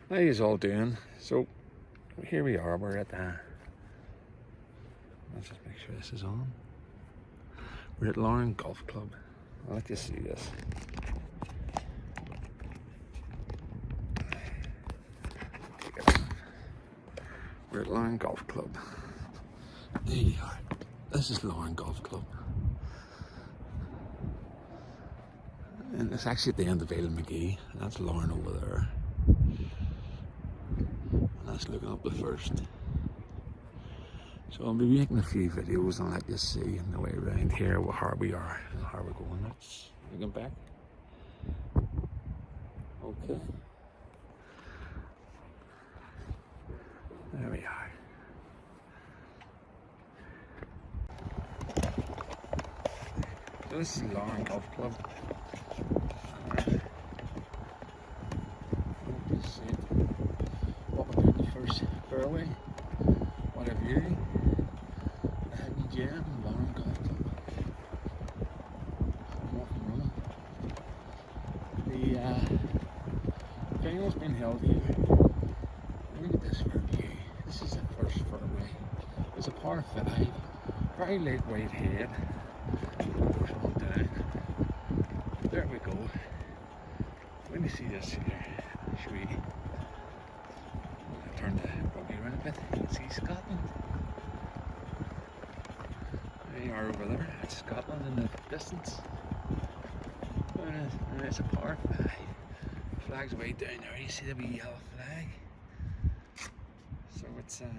How you all doing? So here we are, we're at let's just make sure this is on. We're at Larne Golf Club. I'll let you see this. We're at Larne Golf Club. There you are. This is Larne Golf Club. And it's actually at the end of Vale McGee. That's Larne over there. And that's looking up the first. So I'll be making a few videos and let you see the way around here how we are and how we're going. Let's looking back. Okay. There we are. So this is Larne Golf Club. Walking down the first fairway. What a view. The hidden gem, Larne Golf Club. I'm off and running. The final's been held here. Look at this for a view. This is the first fairway. It's a par 5. Very lightweight head. Goes on down. There we go. Let me see this here. Should we turn the buggy around a bit? You can see Scotland. There you are over there. That's Scotland in the distance. And it's a par 5. The flag's way down there. You see the wee yellow flag. So it's still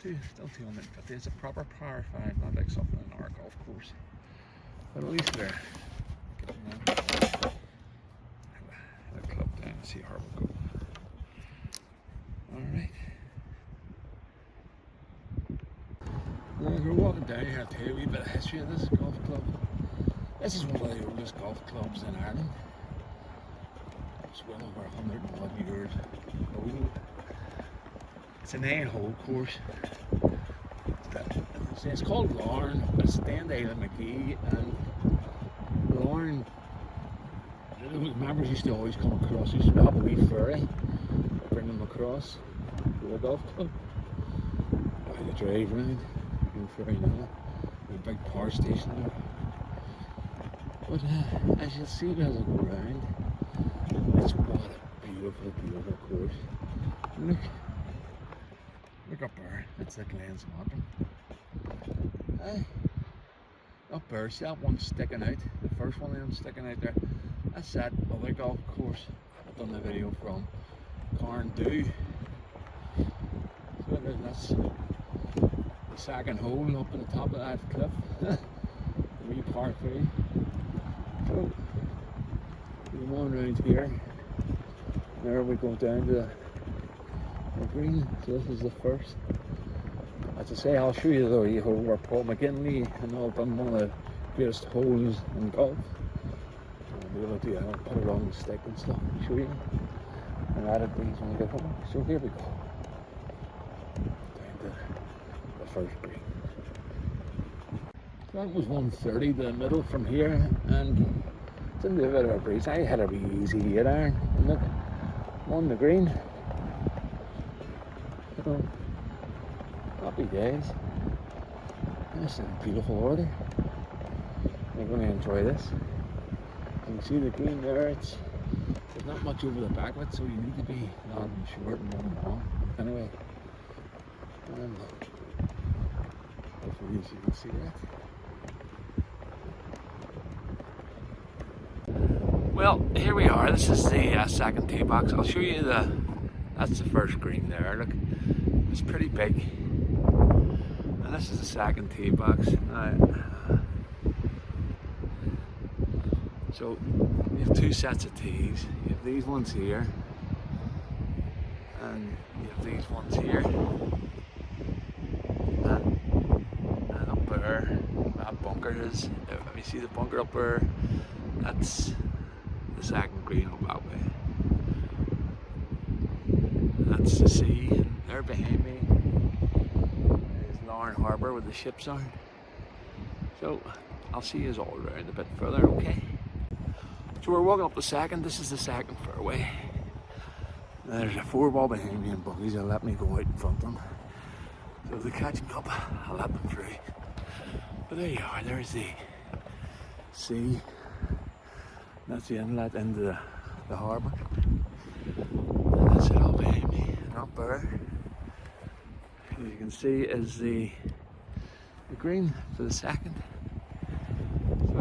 250. It's a proper par 5, not like something in our golf course. But at least they're getting the club down and see how we'll go. Alright. Well, as we're walking down here, I'll tell you a wee bit of history of this golf club. This is one of the oldest golf clubs in Ireland. It's well over 101 years old. It's a 9-hole course. It's called Larne, but it's the end of McGee, and Larne, the members used to always come across, used to have a wee ferry, bring them across to the golf club. By the drive round, no ferry now, with a big power station there. But as you'll see as I go around, it's what a beautiful, beautiful course. Look up there, that's the glens of Antrim. Up there, see that one sticking out, the first one of them sticking out there, that's that other golf course I've done the video from, Larne G C. So that's the second hole up at the top of that cliff, the wee par 3. So we're going around here, there we go down to the green, so this is the first. As I say, I'll show you the wee hole where Paul McGinley and all done one of the greatest holes in golf. I'll be able to put it on the stick and stuff and show you. And add it things when we get home. So here we go. Down to the first green. So that was 130 to the middle from here, and it's in a bit of a breeze. I had a wee easy 8-iron, and look, on the green. So, happy days. This is in beautiful order. I'm going to enjoy this. You can see the green there. There's not much over the back of it, so you need to be long and short and long and long. Anyway, hopefully you can see that. Well, here we are. This is the second tee box. I'll show you that's the first green there. Look, it's pretty big. And this is the second tee box. So you have two sets of tees. You have these ones here, and you have these ones here, and up there, that bunker is. If you see the bunker up there, that's the second green up that way. That's the sea, and there behind me is Larne Harbour where the ships are. So I'll see you all around a bit further, okay? So we're walking up the second. This is the second fairway. There's a 4-ball behind me and buggies will let me go out in front of them. So if they catch me up, I'll let them through. But there you are, there's the sea. That's the inlet into the harbour. And that's it all behind me. And up there, as you can see, is the green for the second. So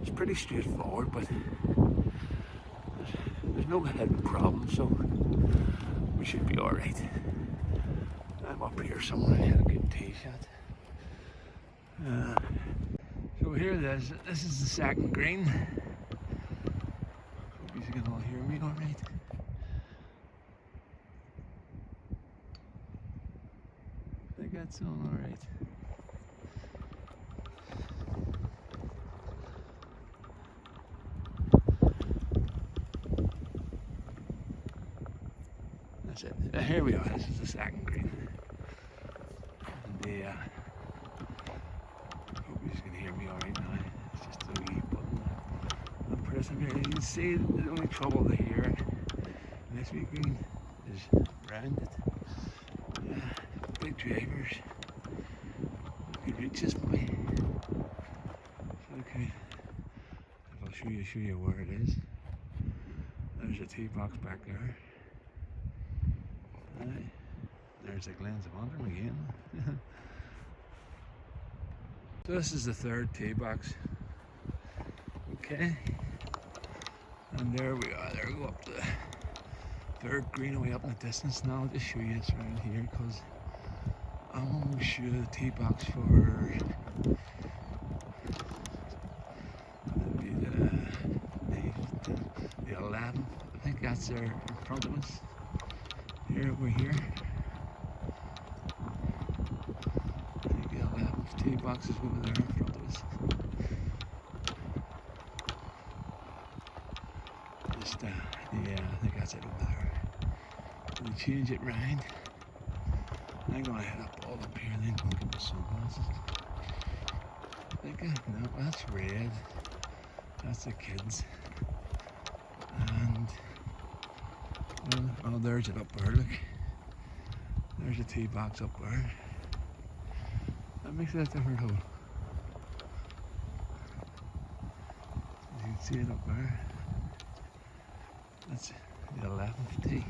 it's pretty straightforward, but there's no hidden problem, so we should be alright. I'm up here somewhere, I had a good tee shot. So here it is, this is the second green. Hope you can all hear me alright. I think that's all alright. That's it. Here we are, this is the second green. And hope you can hear me alright now. It's just a wee button I'm pressing here. You can see the only trouble here in this wee green is rounded. Big drivers. You could reach this way. Okay. If I'll show you where it is. There's a tee box back there. Right. There's the glens of Antrim again. So this is the third tee box. Okay. And there we are. There we go up the third green away up in the distance. Now I'll just show you this around here because I'm almost sure the tee box for the 11th. I think that's there in front of us. Here we're here. I think the 11th tee box is over there in front of us. Just yeah, I think that's it over there. So we change it round. I'm gonna head up all up here and then go get my sunglasses. I think no, that's red. That's the kids. And oh, there's it up there, look. There's a tee box up there. That makes it a different hole. You can see it up there. That's the 11th tee.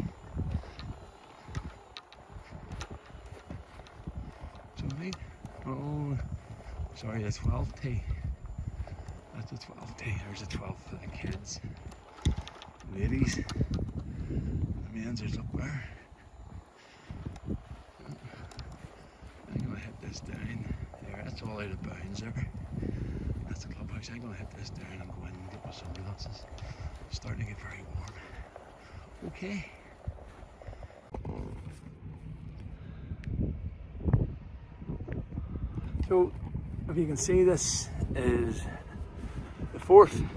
So right? Oh, sorry, the 12th tee. That's the 12th tee. There's the 12th for the kids. Ladies. The men's is up there. I'm gonna hit this down. There, that's all out of bounds there. That's the clubhouse. I'm gonna hit this down and go in and get my sunglasses. It's starting to get very warm. Okay. So, if you can see, this is the 4th.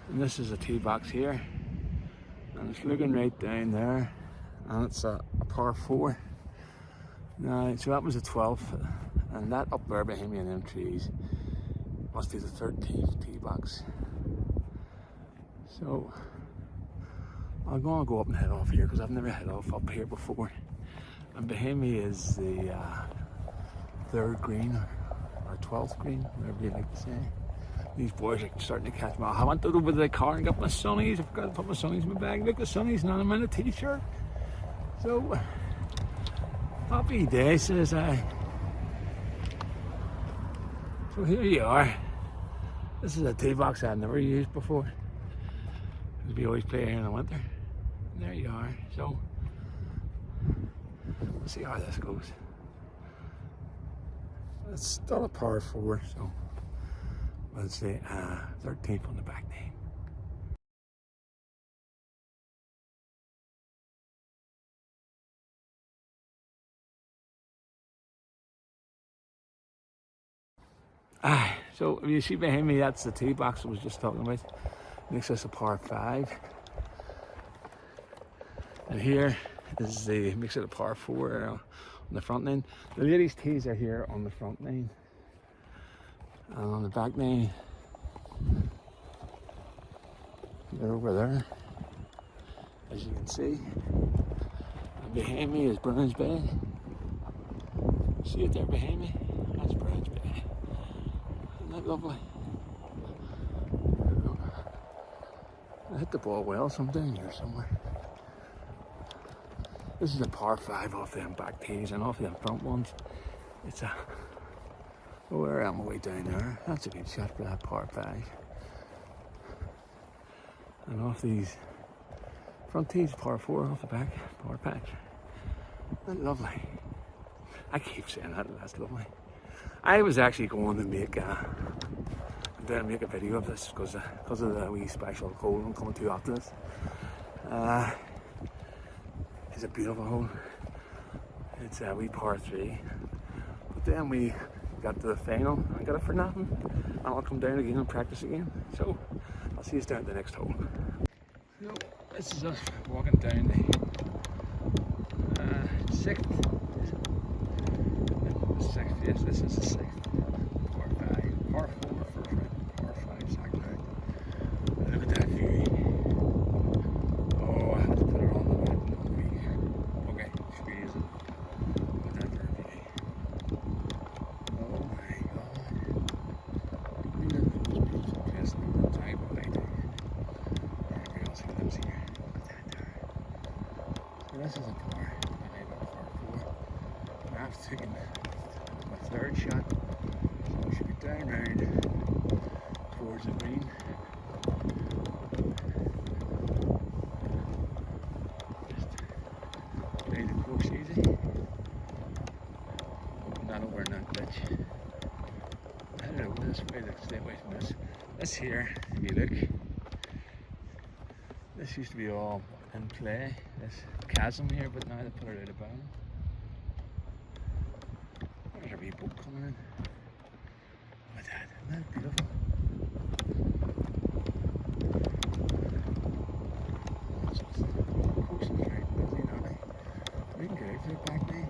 And this is a tee box here. And it's looking right down there. And it's a par 4. Now, so that was the 12th. And that up there behind me in them trees must be the 13th tee box. So, I'm going to go up and head off here because I've never head off up here before. And behind me is the 3rd green or 12th green, whatever you like to say. These boys are starting to catch me. I went over to the car and got my sunnies. I forgot to put my sunnies in my bag. Look, the sunnies, and I'm in a t-shirt. So, happy day, says I. So here you are. This is a tee box I've never used before. We always play here in the winter. And there you are. So, we'll see how this goes. It's still a par 4, so let's say 13th on the back name. So if you see behind me, that's the tee box I was just talking about. Makes this a par 5. And here is the makes it a par 4 on the front nine. The ladies' tees are here on the front nine. And on the back nine, they're over there. as you can see. And behind me is Browns Bay. See it there behind me? That's Browns Bay. Isn't that lovely? I hit the ball well, so I'm down here somewhere. This is a par 5 off them back tees and off them front ones. It's a... Where am I way down there? That's a good shot for that par 5. And off these front tees, par 4 off the back, par 5. That's lovely. I keep saying that, that's lovely. I was actually going to make a video of this because of the wee special hole I'm coming to after this. It's a beautiful hole. It's a wee par 3. But then we got to the final and got it for nothing. And I'll come down again and practice again. So I'll see you down at the next hole. So this is us walking down the 6th. Yes, this is the 6th. Par 5. Par 4 first round. Par 5 second round. Look at that view. Oh, I have to put it on the map. Okay, squeeze it. Look at that view. Oh my god. Look at those beautiful places in the type of light. Everybody else who lives here. Look at that there. So this is a par. I made a par 4. And I've taken my 3rd shot. So we should be down around towards the green. Just play the course easy. Not over in that pitch. I headed over this way to stay away from this. This here, if you look, this used to be all in play. This chasm here, but now they put it out of bounds. There's a wee boat coming in. Look at that, isn't that beautiful? The coast is very busy now. We can get out to the back nine.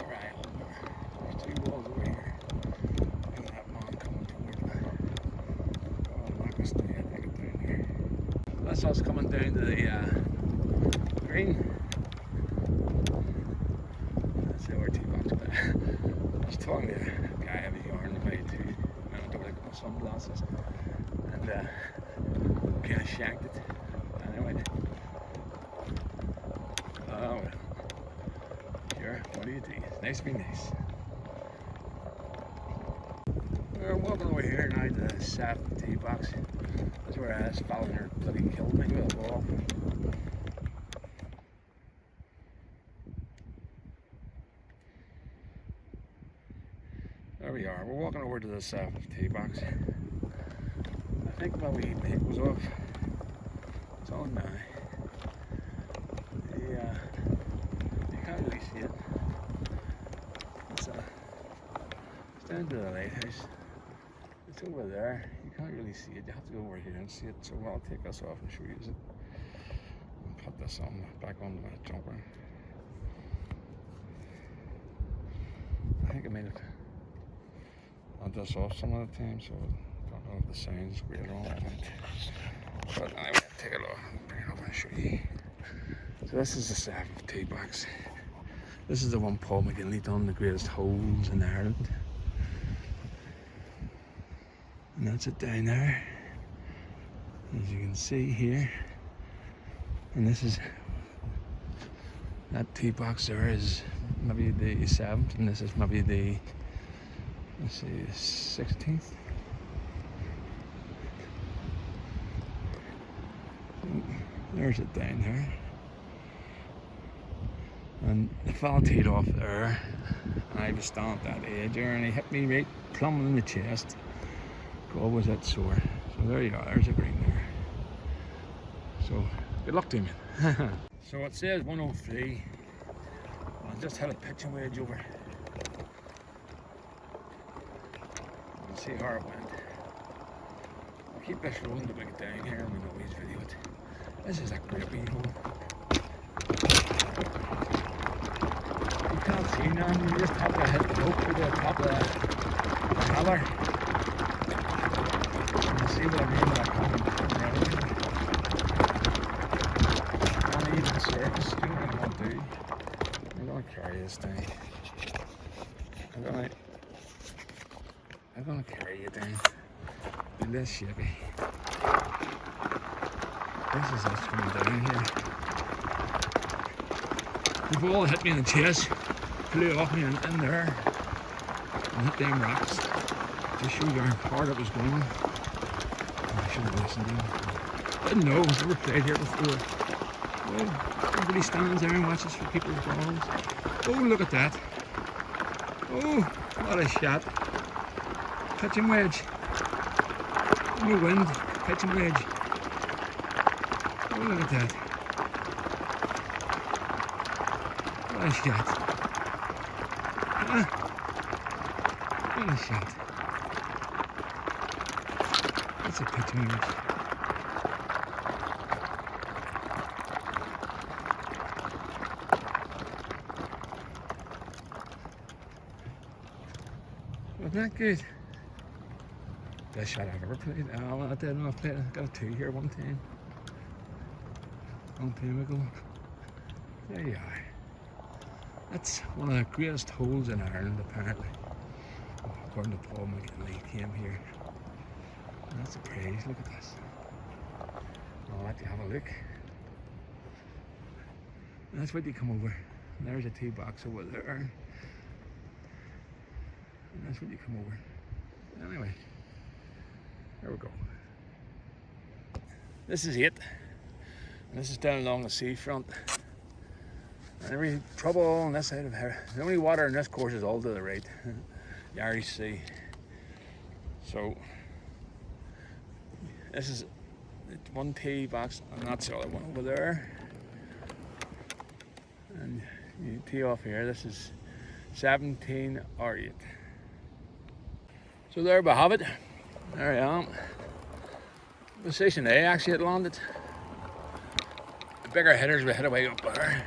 Alright, there's 2 walls over here. Look at that man coming towards me. Oh, I'm not going to stay in, I get down here. That's us coming down to the green. I was talking to a guy I was yarning about too, and I took my sunglasses, and kind of shanked it. Anyway, oh well, sure, what do you do? It's nice to be nice. We're walking over here now to the 7th tee box. That's where this fella there bloody killed me with a ball. There we are, we're walking over to the 7th tee box. I think my wee mate was off. It's on now. You can't really see it. It's down to the lighthouse. It's over there. You can't really see it. You have to go over here and see it. So I'll take this off and show you it. And put this on back on the jumper. I think I made it. I'll this off some of the time, so I don't know if the sound's weird on it. But I will take it off and bring it over and show you. So this is the 7th tee box. This is the one Paul McGinley done, the greatest holes in Ireland. And that's it down there, as you can see here. And this is, that tee box there is maybe the 7th, and this is maybe the, let's see, 16th. There's it down there. And the fella teed off there, and I was standing at that edge there, and he hit me right plumb in the chest. God, was that sore. So there you are, there's a green there. So, good luck to him. So it says 103. I just had a pitching wedge over. We'll see how it went. I'll keep this rolling to bring it down here and we'll always video it. This is a great wee hole. You can't see nothing, you just have to hit the hook to the top of the collar. You see what I mean by coming? this shaky. This is us coming down here. The ball hit me in the chest, flew off me in there, and hit them rocks. Just show you how hard it was going. Oh, I should have listened to him. Didn't know, I've never played here before. Oh, everybody stands there and watches for people's balls. Oh, look at that. Oh, what a shot. Pitching wedge. No wind, pitching wedge. Oh, look at that. What a shot. Ah, what a shot. That's a pitching wedge. Wasn't that good? Best shot I've ever played. Oh, well, I didn't know I played. I got a 2 here one time. Long time ago. There you are. That's one of the greatest holes in Ireland, apparently. According to Paul McGinley, he came here. And that's a praise. Look at this. I'll let you have a look. And that's what you come over. And there's a tee box over there. And that's what you come over. Anyway, there we go. This is it. And this is down along the seafront. And every trouble on this side of here. The only water in this course is all to the right. The Irish Sea. So this is one tee box, and that's the other one over there. And you tee off here. This is 17 or 8. So there we have it. There I am. Position A actually had landed. The bigger hitters were hit away up there.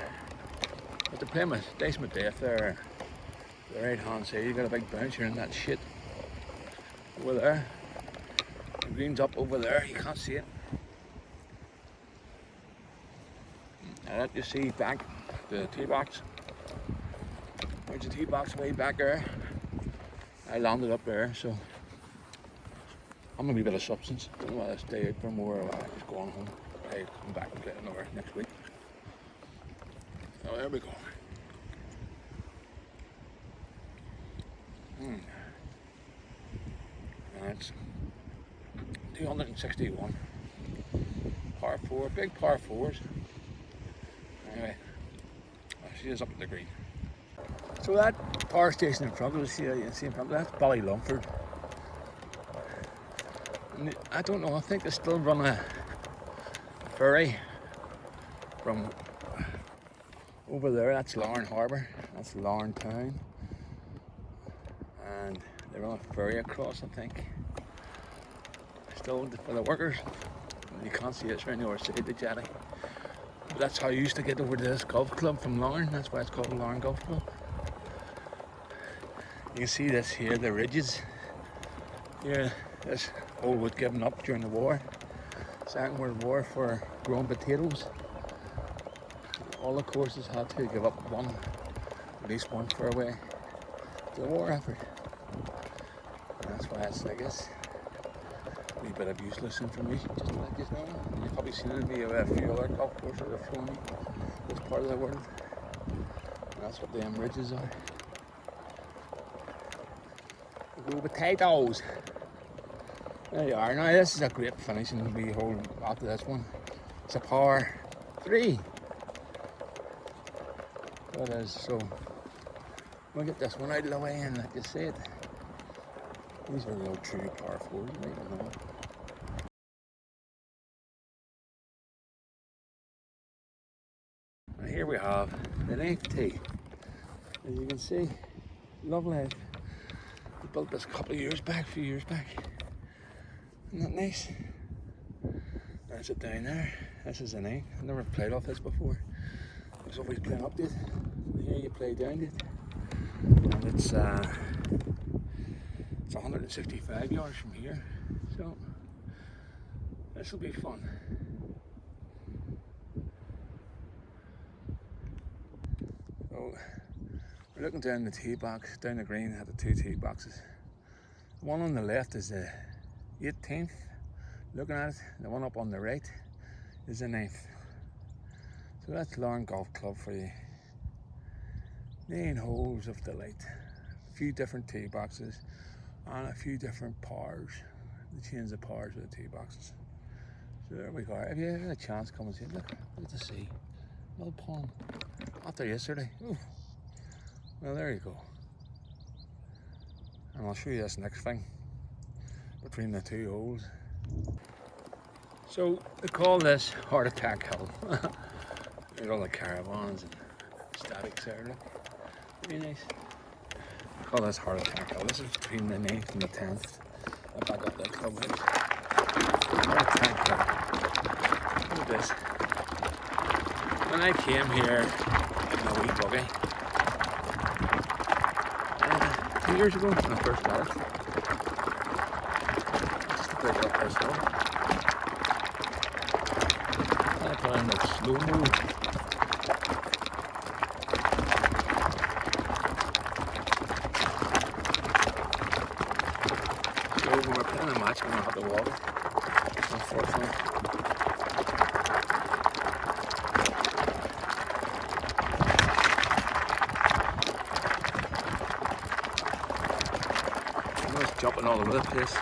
But they're playing with decent depth there. The right hand side, you got a big bounce here in that shit. Over there. The green's up over there, you can't see it. Now that you see back the tee box. There's the tee box way back there. I landed up there, so I'm gonna be a bit of substance. I don't want to stay out for more, or just go on home. I come back and play another next week. Oh, there we go. That's 261. Par 4, big par 4s. Anyway, she is up at the green. So that power station in front of us, you see in front of that's Ballylumford. And I don't know, I think they still run a ferry from over there. That's Larne Harbour, that's Larne Town. And they run a ferry across, I think. Still for the workers. You can't see it, it's around the other side of the jetty. But that's how I used to get over to this golf club from Larne. That's why it's called Larne Golf Club. You can see this here, the ridges. Here, this hole was given up during the war. Second World War for growing potatoes. All the courses had to give up one, at least one fairway to the war effort. And that's why it's like this. A wee bit of useless information just to let you know. You've probably seen it in a few other golf courses that have shown you this part of the world. And that's what them ridges are. Grow potatoes. There you are. Now this is a great finishing wee hole after this one. It's a par 3. That is, so we'll get this one out of the way and let you see it. These are real true par 4s, you might not know. And here we have the 9th tee. As you can see, lovely. We built this a couple of years back, a few years back. Isn't that nice? There's it down there. This is the 9th. I've never played off this before. I was always playing up it. Here you play down it. And it's 165 yards from here. So this will be fun. So we're looking down the tee box, down the green at the 2 tee boxes. The one on the left is the 18th. Looking at it, the one up on the right is the 9th. So that's Larne Golf Club for you. 9 holes of delight. A few different tee boxes and a few different pars. They change the pars of the tee boxes. So there we go. If you had a chance, come and see it. Look at the sea. Mill Pond. After yesterday. Ooh. Well, there you go. And I'll show you this next thing between the 2 holes. So they call this Heart Attack Hill. There's all the caravans and statics there. Look. Very nice. They call this Heart Attack Hill. This is between the 9th and the 10th. I'll back up that clubhouse. Heart Attack Hill. Look at this. When I came here in a wee buggy 2 years ago when I first got it, just to break up this hill, I put in like slow-mo. So when we're playing a match, we're going to have to walk it, unfortunately. Jumping all over the place.